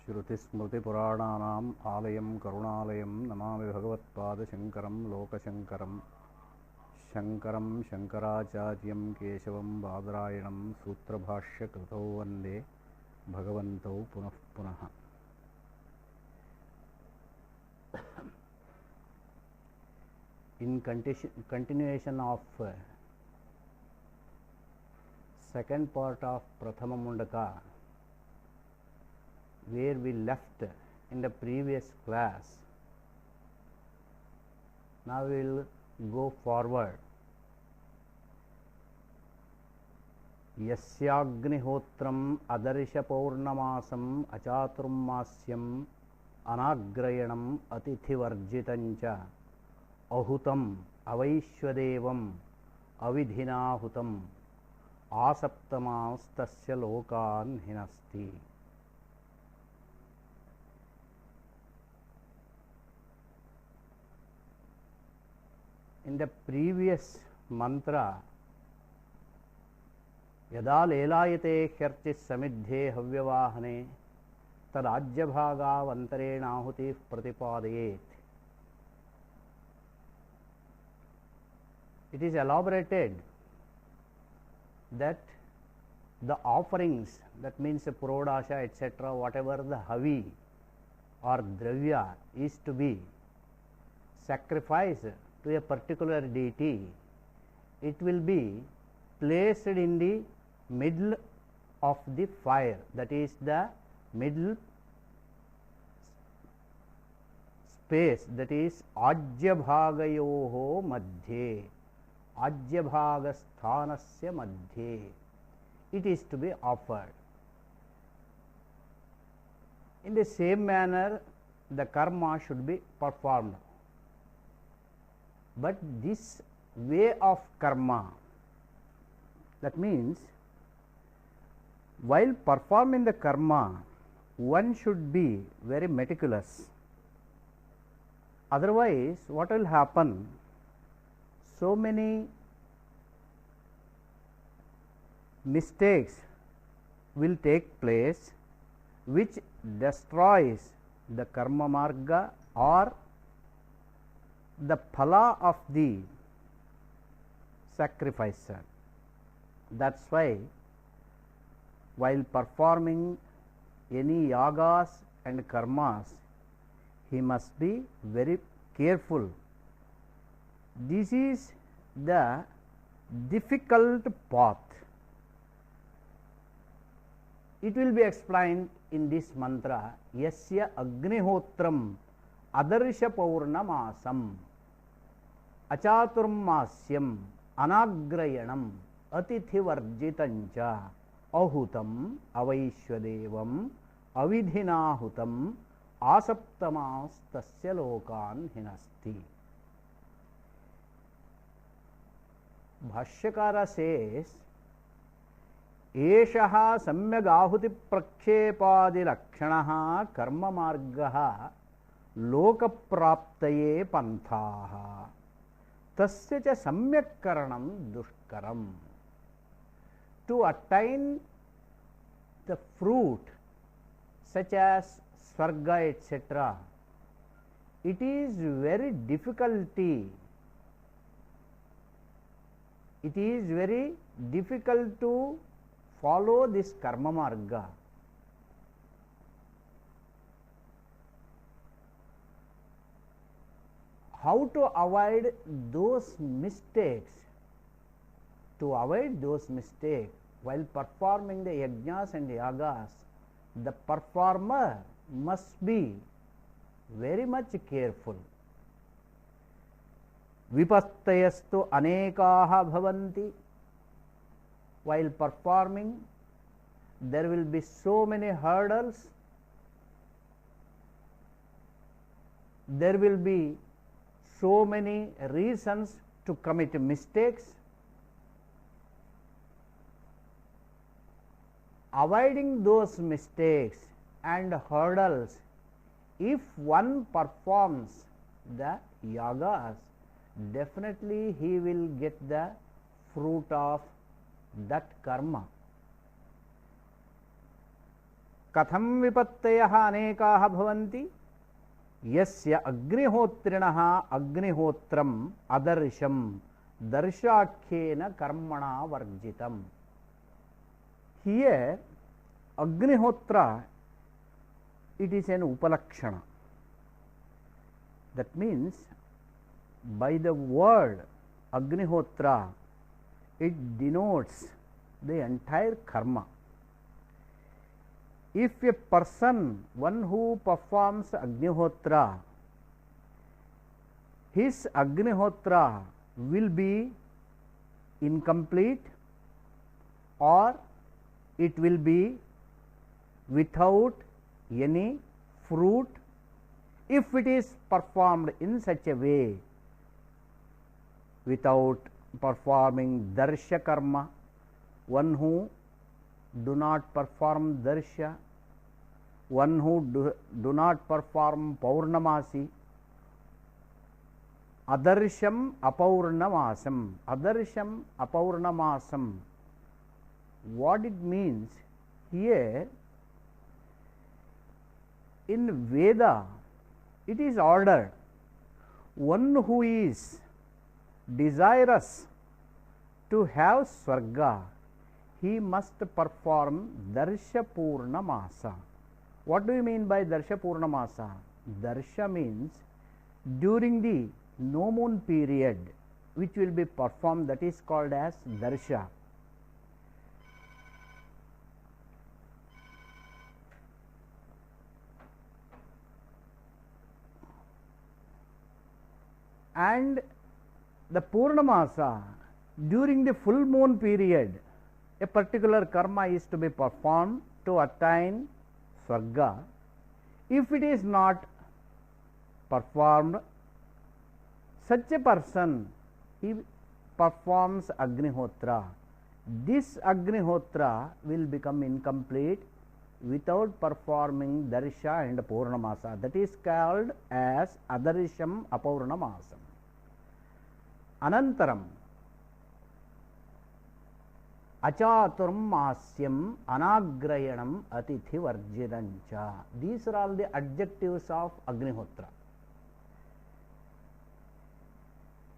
श्रुतिस्मृतिपुराणानाम् आलयं करुणालयं नमामि भगवत्पादशङ्करं लोकशङ्करं शङ्करं शङ्कराचार्यं केशवं बादरायणं सूत्रभाष्यकृतौ वन्दे भगवन्तौ पुनः पुनः. In continuation of second part of Prathama Mundaka, where we left in the previous class, now we will go forward. YasyagniHotram adarisha paurnamasam achaturmasyam anagrayanam atithivarjitancha ahutam avaishwadevam avidhinahutam asaptamastasya lokan hinasti. In the previous mantra, yada lelayate ह्यर्चिः समिद्धे हव्यवाहने तदाज्यभागावन्तरेणाहुतिः प्रतिपादयेत्. It is elaborated that the offerings, that means purodasha etc., whatever the havi or dravya is to be sacrificed to a particular deity, it will be placed in the middle of the fire, that is the middle space, that is ajyabhagayoho madhye, ajyabhagasthanasya madhye, it is to be offered. In the same manner the karma should be performed, but this way of karma, that means while performing the karma one should be very meticulous, otherwise what will happen, so many mistakes will take place which destroys the karma marga or the phala of the sacrificer. That is why while performing any yagas and karmas, he must be very careful. This is the difficult path. It will be explained in this mantra, Yasya Agnihotram Adarsha Paurnamasam Achaturmasyam Anagrayanam Atithivarjitancha Ahutam Avaishwadevam Avidhinahutam Asaptamastasya Lokan Hinasti. Bhashyakara says, Eshaha samyagahuti prakshepadi lakshanaha karma margaha lokapraptaye panthaha tasya cha samyakkaranam dushkaram. To attain the fruit such as swarga etc., it is very difficulty. It is very difficult to follow this karma marga. How to avoid those mistakes? To avoid those mistakes while performing the yajnas and yagas, the performer must be very much careful. Vipattayastu anekaha bhavanti. While performing, there will be so many hurdles, there will be so many reasons to commit mistakes. Avoiding those mistakes and hurdles, if one performs the yagas, definitely he will get the fruit of that karma. कथं विपत्तयः अनेकाः भवन्ति यस्य अग्निहोत्रिणः अग्निहोत्रम् अदर्शं दर्शाख्येन कर्मणा वर्जितम्. Here Agnihotra, it is an upalakshana. That means by the word Agnihotra it denotes the entire karma. If a person, one who performs Agnihotra, his Agnihotra will be incomplete or it will be without any fruit if it is performed in such a way, without performing darsha karma. One who do not perform darsha, one who do not perform Paurnamasi, adarsham apaurnamasam. Adarsham apaurnamasam, what it means here, in Veda it is ordered, one who is desirous to have Swarga, he must perform Darsha Purnamasa. What do you mean by Darsha Purnamasa? Darsha means during the no moon period which will be performed, that is called as Darsha. And the Purnamasa, during the full moon period, a particular karma is to be performed to attain Swarga. If it is not performed, such a person, he performs Agnihotra. This Agnihotra will become incomplete without performing Darsha and Purnamasa. That is called as Adarsham Apaurnamasam. Anantaram Achaturmasyam Anagrayanam Atithi Varjidancha. These are all the adjectives of Agnihotra.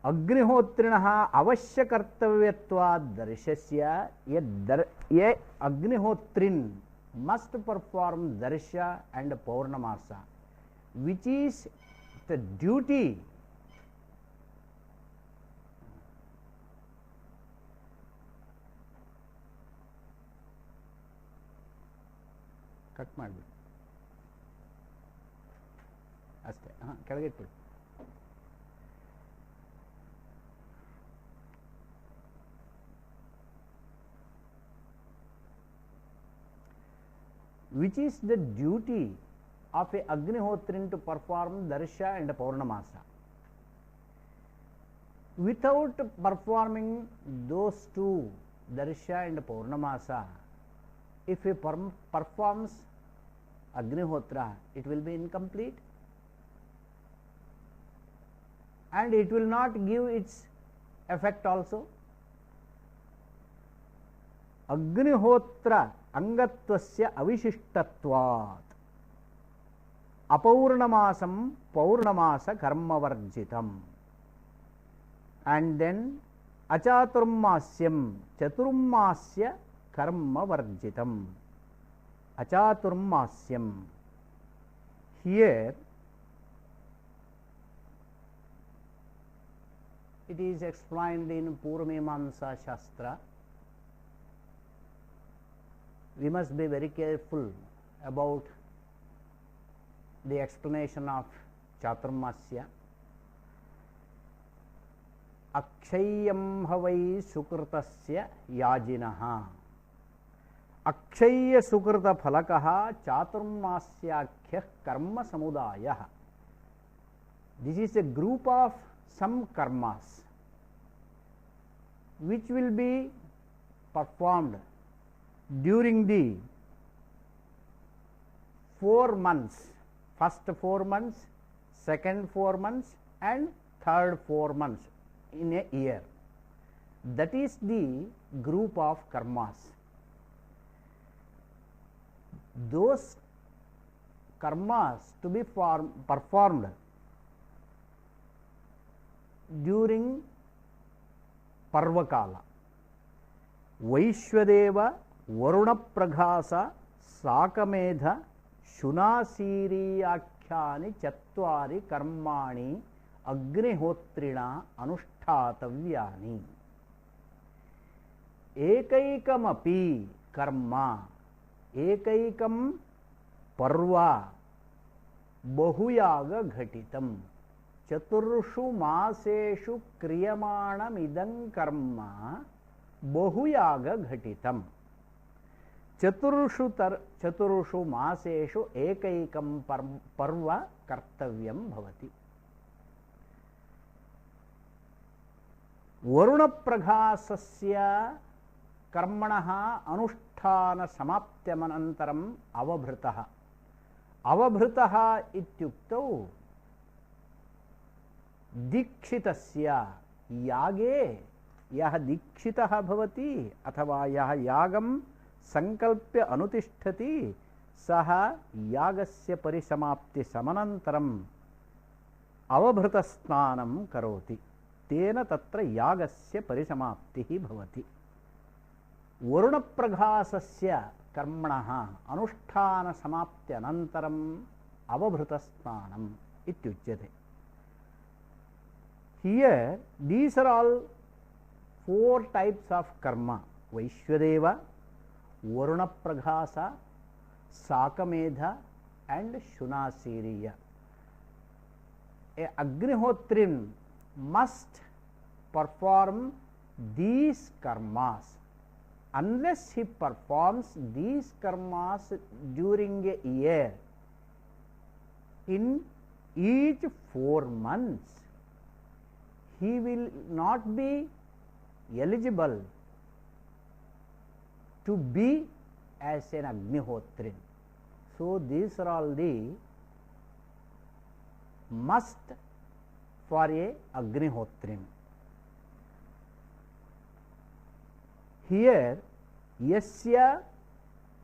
Agnihotrinaha avashya kartavyatvad darshasya. Ye Agnihotrin must perform Darsha and Paurnamasa, which is the duty cut ಮಾಡಬೇಕು ಅಷ್ಟೇ. ಕೆಳಗೆ ಇಟ್ಬಿಡಿ. Which is the duty of a Agnihotrin to perform Darsha and Paurnamasa. Without performing those two, Darsha and Paurnamasa, if he performs Agnihotra, it will be incomplete and it will not give its effect also. Agnihotra Angatvasya Avishishtatvat Apaurnamasam Paurnamasa Karma Varjitam. And then Achaturmasyam Chaturmasya Karma Varjitam. Achaturmasyam. Here it is explained in Purvamimamsa Shastra. We must be very careful about the explanation of Chaturmasya. Akshayam havai sukritasya yajinaha. Akshaya sukrita phalakaha chaturmasyakhya karma samudayah. This is a group of some karmas which will be performed during the 4 months, first 4 months, second 4 months and third 4 months in a year. That is the group of karmas. those karmas to be performed during Parvakala. Vaishwadeva, Varunapraghasa, Sakamedha, Shunasiri akhyani chatvari karmani agnihotrina anushthatavyani. Ekaikamapi karma, ekaikam parva bahuyaga ghatitam चतुर्षु मासेषु क्रियमाणमिदं कर्म बहुयाग घटितम्. चतुर्षु मासेषु एकैकं पर्व कर्तव्यं भवति. वरुणप्रघासस्य कर्मणः अनुष्ठानसमाप्त्यनन्तरम् अवभृतः. अवभृतः इत्युक्तौ दीक्षितस्य यागे यः दीक्षितः भवति अथवा यः यागं संकल्प्य अनुतिष्ठति सः यागस्य परिसमाप्ति समनन्तरम् अवभृतस्नानं करोति. तेन तत्र यागस्य परिसमाप्तिः भवति. वरुणप्रघासस्य कर्मणः अनुष्ठानसमाप्त्यनन्तरम् अवभृतस्नानम् इत्युच्यते. Here these are all four types of karma: Vaishwadeva, Varunapraghasa, Sakamedha and Shunasiriya. A Agnihotrin must perform these karmas. Unless he performs these karmas during a year, in each 4 months, he will not be eligible to be as an Agnihotrin. So these are all the must for a Agnihotrin. Here yasya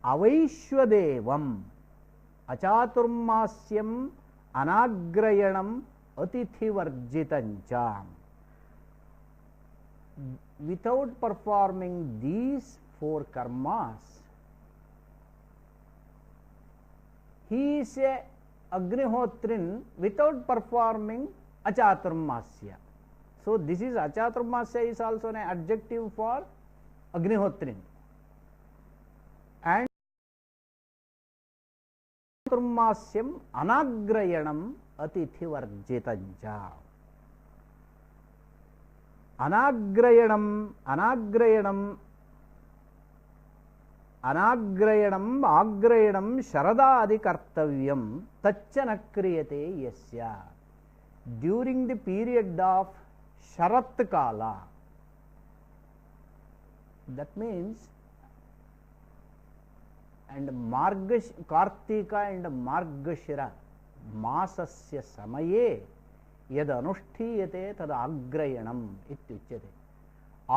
avaishwadevam achaturmasyam anagrayanam atithivarjitancha. Without performing these 4 karmas, he is a Agnihotrin without performing achaturmasya. So this is achaturmasya is also an adjective for Agnihotrin. And achaturmasyam anagrayanam atithivarjitancha. Anagrayanam agrayanam sharadadi kartavyam tacchana kriyate yasya. During the period of Sharat Kala, that means, and Kartika and Margashira masasya samaye यद अनुष्ठीयते तद अग्रयणम इत्युच्यते.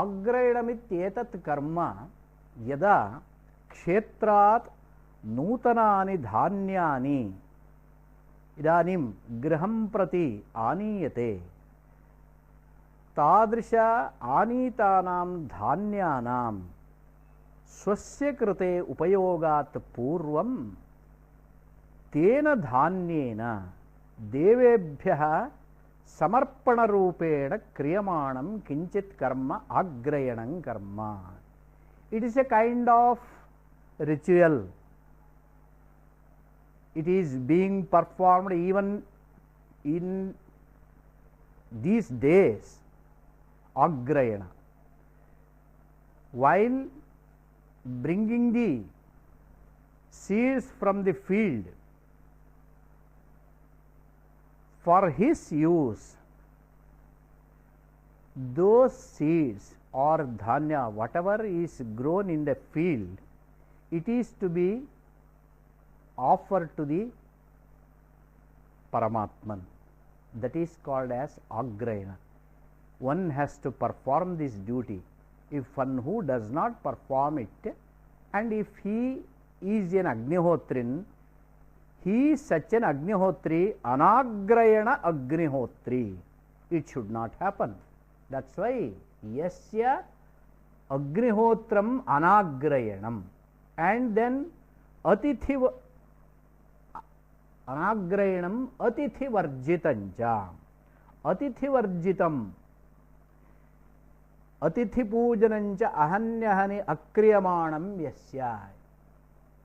अग्रयणमित्येतत् कर्म यदा क्षेत्रात् नूतनानि धान्यानि इदानीं गृहं प्रति आनीयते. तादृश आनीतानां धान्यानां स्वस्य कृते उपयोगात् पूर्वं तेन धान्येन देवेभ्यः समर्पण रूपेण क्रियमाणं किंचित कर्म अग्रयणं कर्म. It is a kind of ritual. It is being performed even in these days, agrayana. While bringing the seeds from the field for his use, those seeds or dhanya, whatever is grown in the field, it is to be offered to the Paramatman. That is called as agrayana. One has to perform this duty. If one who does not perform it, and if he is an Agnihotrin, he is such an Agnihotri, Anagrayana Agnihotri. It should not happen. That's why Yasya Agnihotram Anagrayanam. And then Atithi Anagrayanam Atithi Varjitanja. Atithi Varjitam. Atithi Pujananja Ahanyahani Akriyamanam Yasya.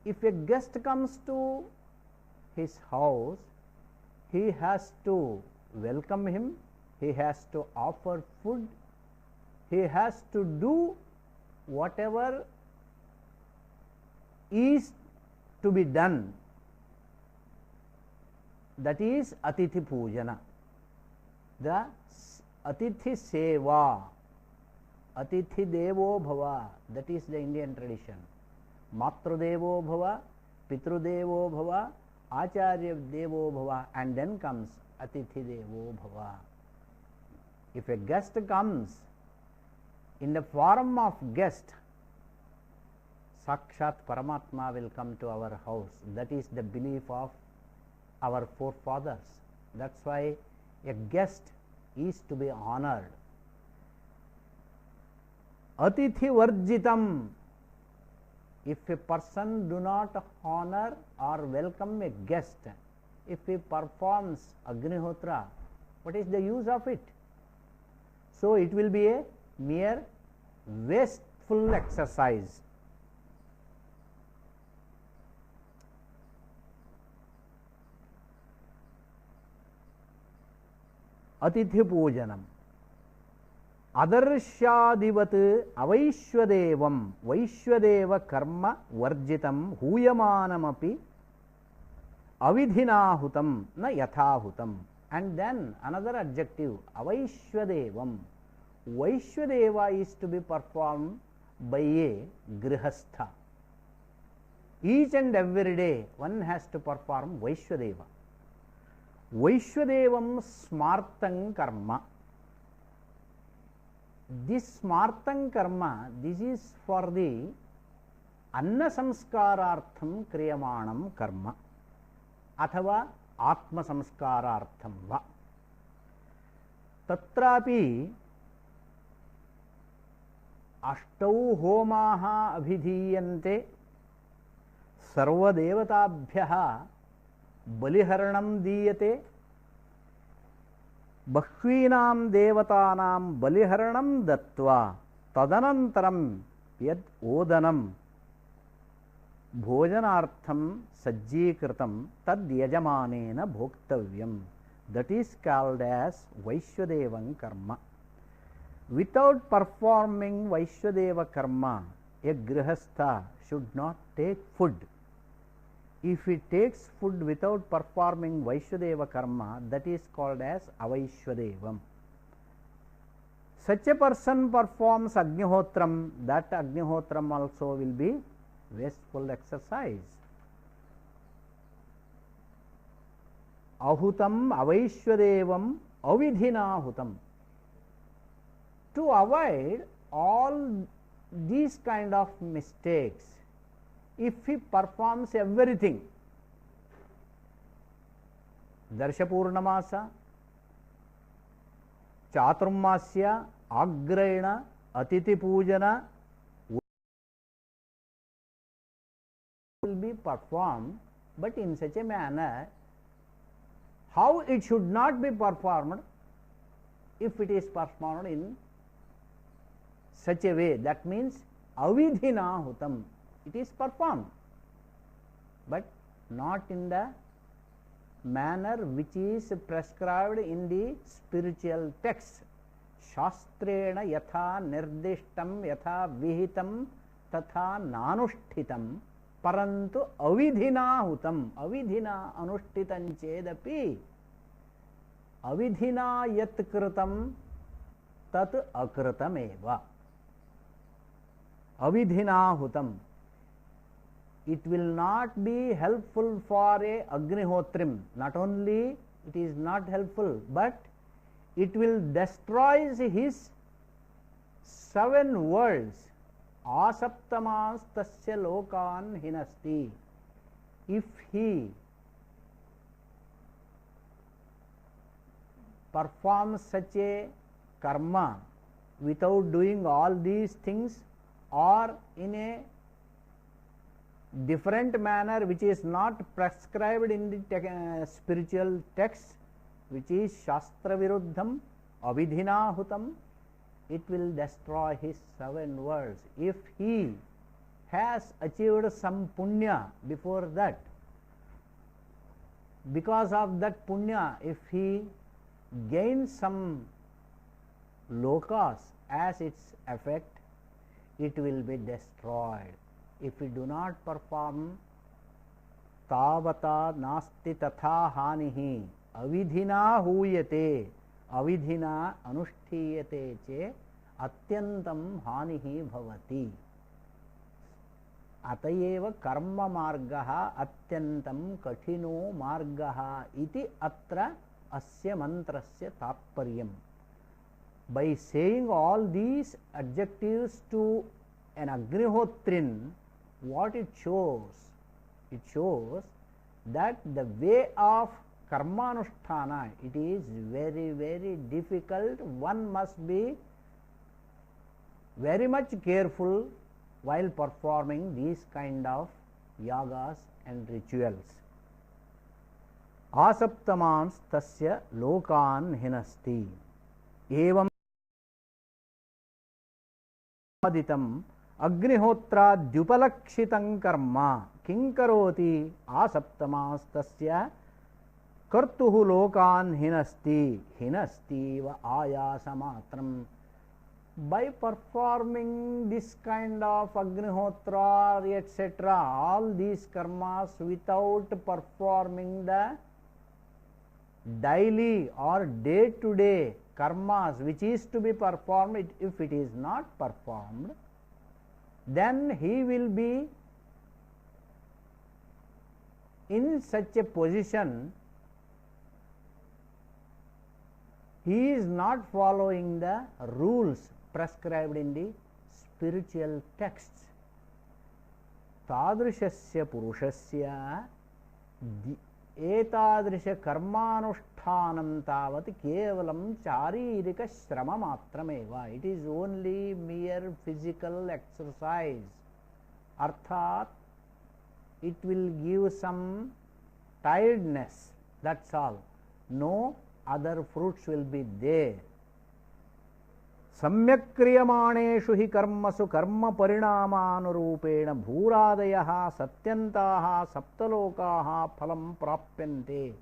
If a guest comes to his house, he has to welcome him, he has to offer food, he has to do whatever is to be done. That is Atithi Pujana. The Atithi Seva, Atithi Devo Bhava, that is the Indian tradition. Matru Devo Bhava, Pitru Devo Bhava, Acharya Devo Bhava, and then comes Atithi Devo Bhava. If a guest comes in the form of guest, Sakshat Paramatma will come to our house. That is the belief of our forefathers. That's why a guest is to be honored. Atithi Varjitam. If a person do not honor or welcome a guest, if he performs Agnihotra, what is the use of it? So it will be a mere wasteful exercise. Atithi Pujanam. Adarshadivat Avaishwadevam Vaishwadeva Karma Varjitam Huyamanamapi Avidhinahutam Na Yathahutam. And then another adjective, Avaishwadevam. Vaishwadeva is to be performed by a Grihastha. Each and every day one has to perform Vaishwadeva. Vaishwadevam Smartang Karma. This Smartang Karma, this is for the Anna Samskarartham Kriyamanam Karma Athava Atma Samskarartham Va. Tatrapi Ashtau Homaha Abhidhiyante Sarva Devatabhyaha Baliharanam Diyate Bhakvinam Devatanam Baliharanam Dattva Tadanantaram Yad Odanam Bhojanartham Sajjikritam Tad Yajamanena Bhoktavyam. That is called as Vaishwadevan Karma. Without performing Vaishwadeva Karma, a Grihastha should not take food. If he takes food without performing Vaishwadeva Karma, that is called as Avaishwadevam. Such a person performs Agnihotram, that Agnihotram also will be wasteful exercise. Ahutam Avaishwadevam Avidhinahutam. To avoid all these kind of mistakes, if he performs everything, Darshapurnamasa, Chaturmasya, Agrayana, Atithi Pujana will be performed, but in such a manner how it should not be performed if it is performed in such a way. That means Avidhinahutam. It is performed, but not in the manner which is prescribed in the spiritual text. Shastrena yatha nirdishtam yatha vihitam tatha nanushtitam parantu avidhinahutam. Avidhina anushtitam chedapi avidhina yat kritam tat akritameva. Avidhinahutam. It will not be helpful for a Agnihotrim. Not only it is not helpful, but it will destroy his 7 worlds asaptamastasya lokan hinasti. If he performs such a karma without doing all these things, or in a different manner which is not prescribed in the spiritual text, which is shastra viruddham avidhina hutam, it will destroy his 7 worlds. If he has achieved some punya before that, because of that punya, if he gains some lokas as its effect, it will be destroyed. If we do not perform, tavata nasti tatha hanihi avidhina huyate avidhina anushtiyate che atyantam hanihi bhavati. अतएव कर्म मार्गः अत्यंतं कठिनो मार्गः इति अत्र अस्य मंत्रस्य तात्पर्यम्. By saying all these adjectives to an Agnihotrin, what it shows? It shows that the way of karmanusthana, it is very, very difficult. One must be very much careful while performing these kind of yagas and rituals. Asaptamans tasya lokan hinasti. Evam aditam agnihotra dyupalakshitam karma kinkaroti asaptamas tasya kartuhu lokan hinasti hinasti va ayasa matram. By performing this kind of agnihotra etc., all these karmas without performing the daily or day to day karmas which is to be performed, if it is not performed, then he will be in such a position, he is not following the rules prescribed in the spiritual texts. Tadrishasya purushasya etadrisha karmanushtanam tavat kevalam charirika shrama matrameva. It is only mere physical exercise. Arthat, it will give some tiredness, that's all. No other fruits will be there. सम्यक् क्रियमाणेषु हि कर्मसु कर्म परिणामानुरूपेण भूरादयः सत्यन्ताः सप्तलोकाः फलं प्राप्यन्ते.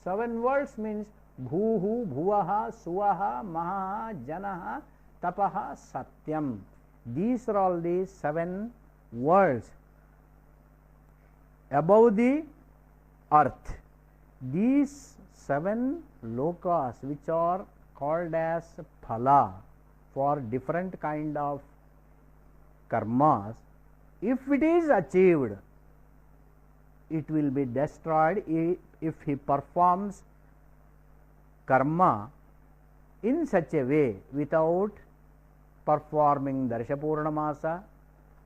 7 worlds means bhuhu, bhuvah, suvah, mahah, janah, tapah, satyam. These are all the 7 worlds above the earth. These 7 lokas which are called as phala for different kind of karmas, if it is achieved, it will be destroyed if he performs karma in such a way without performing Darsha Purnamasa,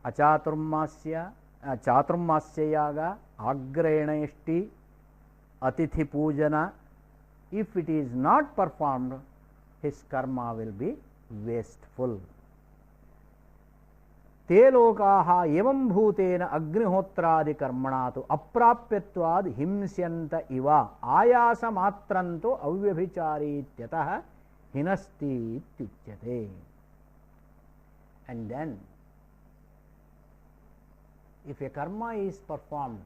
Achaturmasya, Chaturmasya Yaga, Agreneshti, Atithi Pujana. If it is not performed, his karma will be wasteful. ते लोकाः एवं भूतेन अग्निहोत्रादि कर्मणा तु अप्राप्यत्वाद् हिंस्यन्त इव आयासमात्रन्तो अव्यभिचारी इत्यतः हिनस्ति इत्युच्यते. And then if a karma is performed,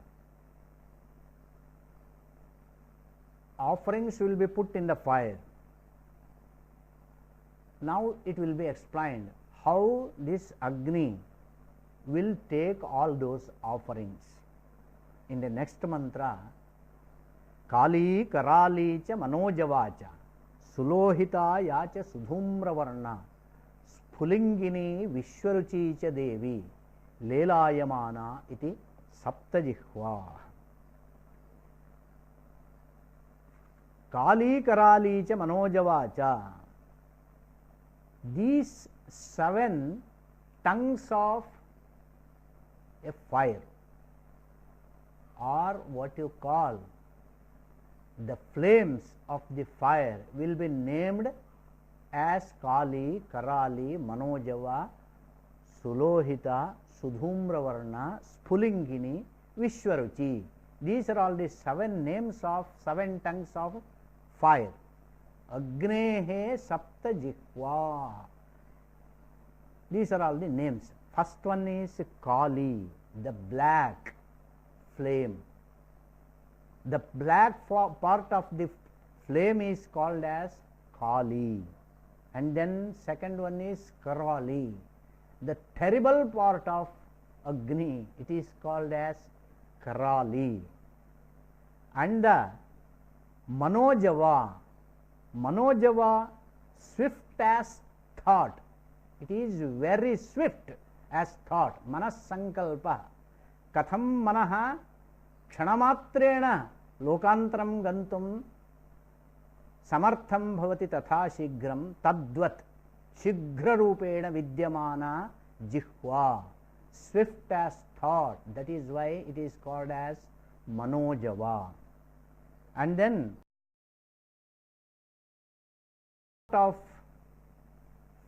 offerings will be put in the fire. Now it will be explained how this Agni will take all those offerings. In the next mantra, Kali Karali cha Manojavacha Sulohita yacha Sudhumra Varna Spulingini Vishwaruchi cha Devi Lelayamana iti Saptajihva. Kali Karali cha Manojavacha. These 7 tongues of a fire, or what you call the flames of the fire will be named as Kali, Karali, Manojava, Sulohita, Sudhumravarna, Spulingini, Vishwaruchi. These are all the 7 names of 7 tongues of fire. Agnehe Sapta Jihva. These are all the names. First one is Kali, the black flame. The black part of the flame is called as Kali. And then second one is Karali, the terrible part of Agni, it is called as Karali. And the Manojava, Manojava, swift as thought, it is very swift as thought. Manas sankalpa, katham manaha kshanamatrena lokantaram gantum samartham bhavati tatha shighram tadvat shighra-rupena vidyamana jihva, swift as thought. That is why it is called as Manojava. And then of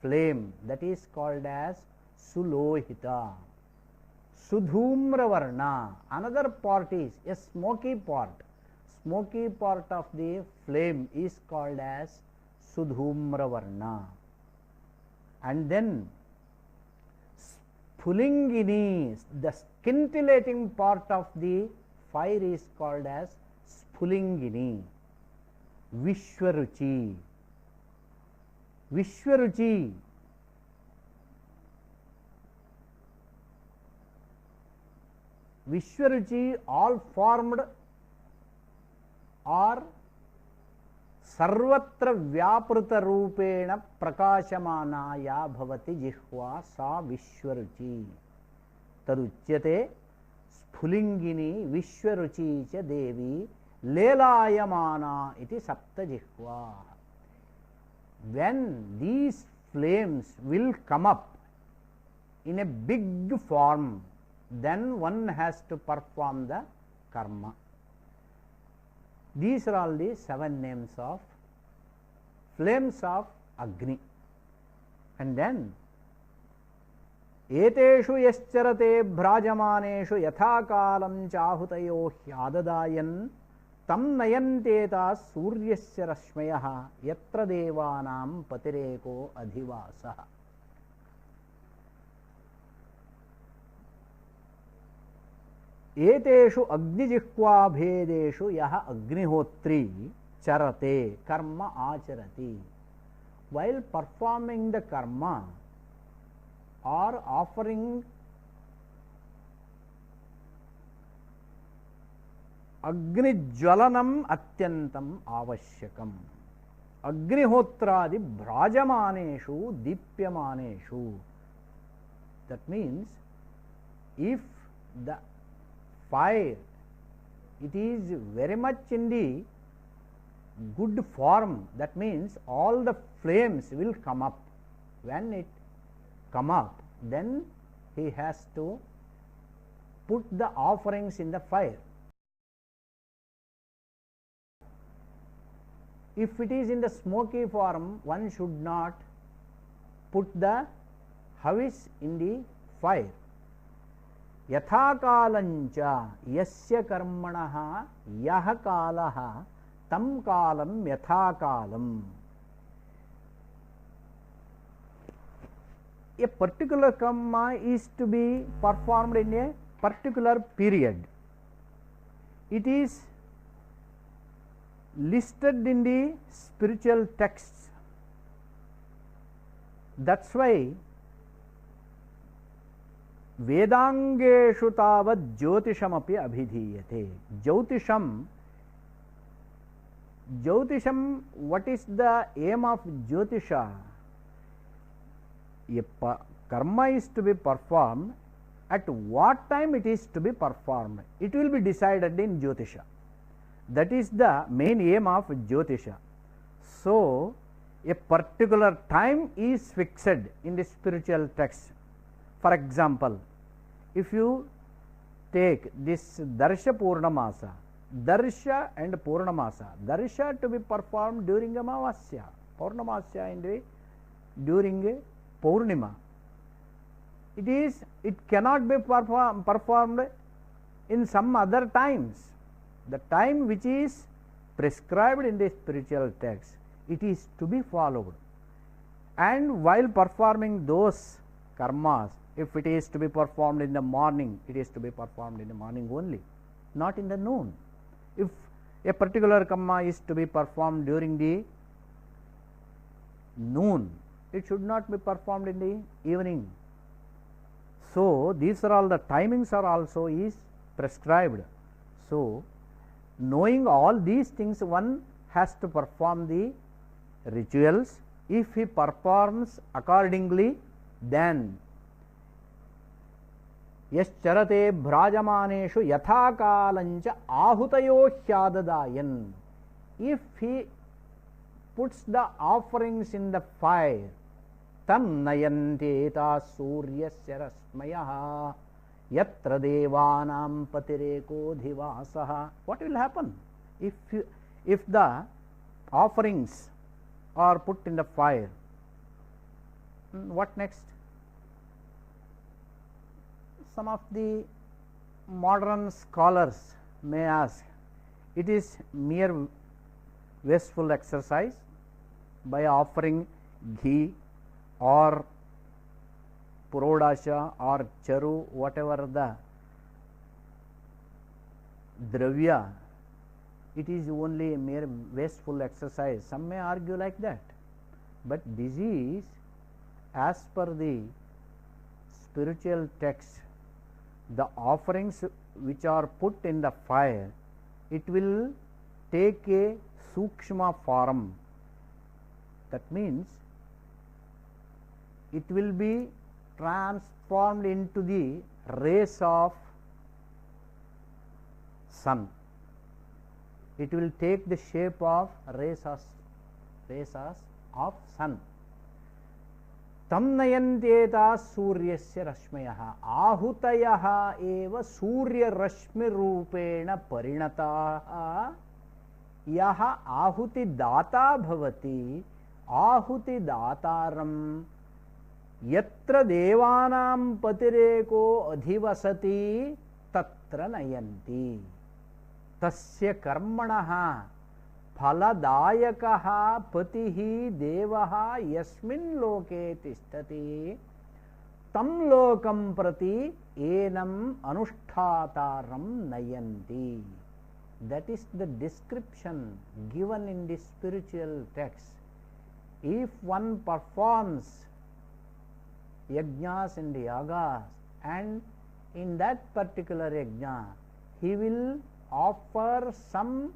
flame, that is called as Sulohita. Sudhumravarna, another part is a smoky part. Smoky part of the flame is called as Sudhumravarna. And then Spulingini, the scintillating part of the fire is called as Spulingini. Vishwaruchi, Vishwaruchi, Vishwaruchi, all formed or सर्वत्र व्यापृत रूपेण प्रकाशमाना या भवति जिह्वा सा विश्वरुचि तदुच्यते स्फुलिंगिनी विश्वरुचि च देवी लेलायमाना इति सप्त जिह्वा. When these flames will come up in a big form, then one has to perform the karma. These are all the 7 names of flames of Agni. And then eteshu yascharate bhrajamaneshu yatha kalam chahutayo hyadadayan tam nayanteta suryasya rashmayah yatra devanam patireko adhivasah. एतेषु अग्निजिह्वा भेदेषु यह अग्निहोत्री चरते कर्म आचरति. While performing the karma or offering अग्निज्वलनम अत्यंतम आवश्यकम. अग्निहोत्रादि भ्राजमानेषु दीप्यमानेषु. That means if the fire, it is very much in the good form, that means all the flames will come up. When it come up, then he has to put the offerings in the fire. If it is in the smoky form, one should not put the havis in the fire. यथा कालंच यस्य कर्मणः यह कालः तम कालम यथा कालम. A particular karma is to be performed in a particular period. It is listed in the spiritual texts. That's why वेदांगेषु तावत् ज्योतिषमपि अभिधीयते. Jyotiषam, what is the aim of Jyotisha? A karma is to be performed. At what time it is to be performed, it will be decided in Jyotisha. That is the main aim of Jyotisha. So a particular time is fixed in the spiritual text. For example, if you take this Darsha Purnamasa, Darsha and Purnamasa. Darsha to be performed during Amavasya, Purnamasya during Purnima. It cannot be performed in some other times. The time which is prescribed in the spiritual text, it is to be followed. And while performing those karmas, if it is to be performed in the morning, it is to be performed in the morning only, not in the noon. If a particular karma is to be performed during the noon, it should not be performed in the evening. So these are all the timings are also is prescribed. So knowing all these things, one has to perform the rituals. If he performs accordingly, then yascharate bhrajamaneshu yathakalancha ahutayo hyadadayan. If he puts the offerings in the fire, tam nayanteta suryasya rasmayaha yatra devanam patireko dhivasaha. What will happen if the offerings are put in the fire? What next? Some of the modern scholars may ask, it is mere wasteful exercise by offering ghee or purodasha or charu, whatever the dravya, it is only a mere wasteful exercise. Some may argue like that, but this is as per the spiritual text. The offerings which are put in the fire, it will take a sukshma form. That means it will be transformed into the rays of sun. It will take the shape of rays of sun. Tam nayanteta suryasya rashmayaha ahutayaha eva surya rashmi rupena parinataha yaha ahuti data bhavati ahuti dataram yatra devanam patireko adhivasati tatra nayanti tasya karmanaha फलदायकः पतिः देवः यस्मिन् लोके तिष्ठति तं लोकं प्रति एनम् अनुष्ठातारं नयन्ति. That is the description given in the spiritual text. If one performs yajnas and yagas, and in that particular yajna he will offer some,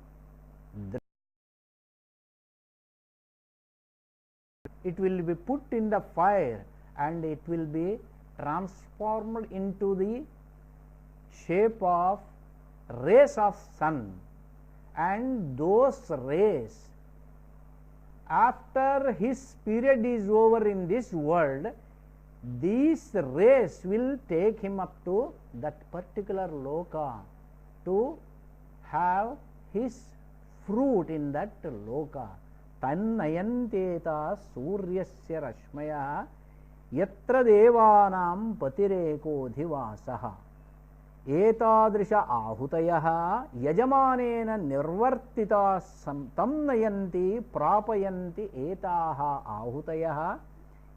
it will be put in the fire and it will be transformed into the shape of rays of sun, and those rays, after his period is over in this world, these rays will take him up to that particular loka to have his fruit in that loka. Tannayanteta suryasya rashmaya yatra devanam patireko dhivasaha etadrisha ahutayaha yajamanena nirvartita tam nayanti prapayanti etaha ahutayaha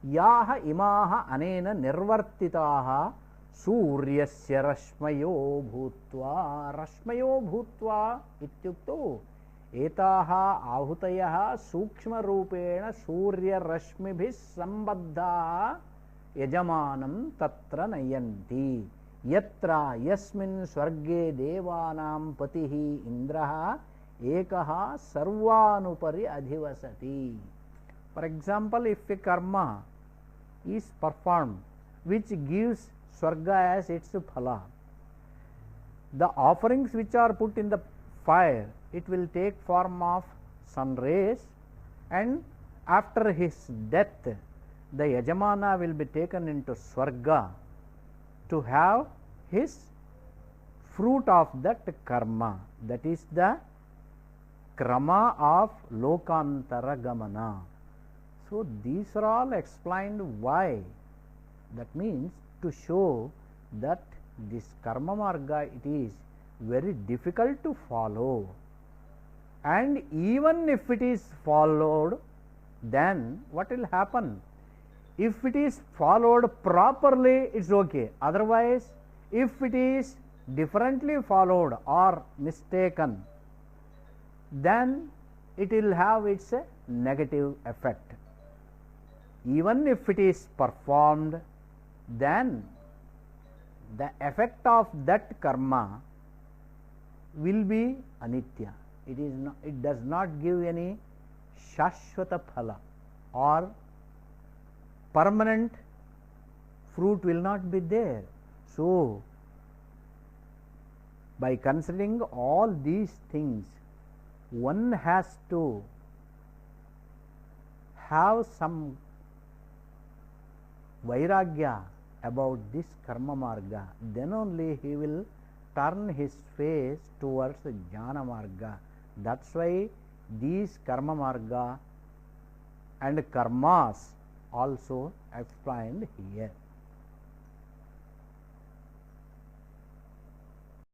yaha imaha anena nirvartitaha suryasya rashmayo bhutva ityukto एताः आहूतयः सूक्ष्मरूपेण सूर्यरश्मिभिः सम्बद्धाः यजमानं तत्र नयन्ति यत्र यस्मिन् स्वर्गे देवानां पतिः इन्द्रः एकः सर्वानुपरि अधिवसति. For example, if a karma is performed which gives swarga as its phala, the offerings which are put in the fire, it will take form of sun rays, and after his death the yajamana will be taken into swarga to have his fruit of that karma. That is the krama of lokantara gamana. So these are all explained why. That means to show that this karma marga, it is very difficult to follow, and even if it is followed, then what will happen? If it is followed properly, it's okay. Otherwise, if it is differently followed or mistaken, then it will have its negative effect. Even if it is performed, then the effect of that karma will be anitya. It does not give any shashvata phala, or permanent fruit will not be there. So by considering all these things, one has to have some vairagya about this karma marga. Then only he will turn his face towards jnana marga. That's why these karma marga and karmas also explained here.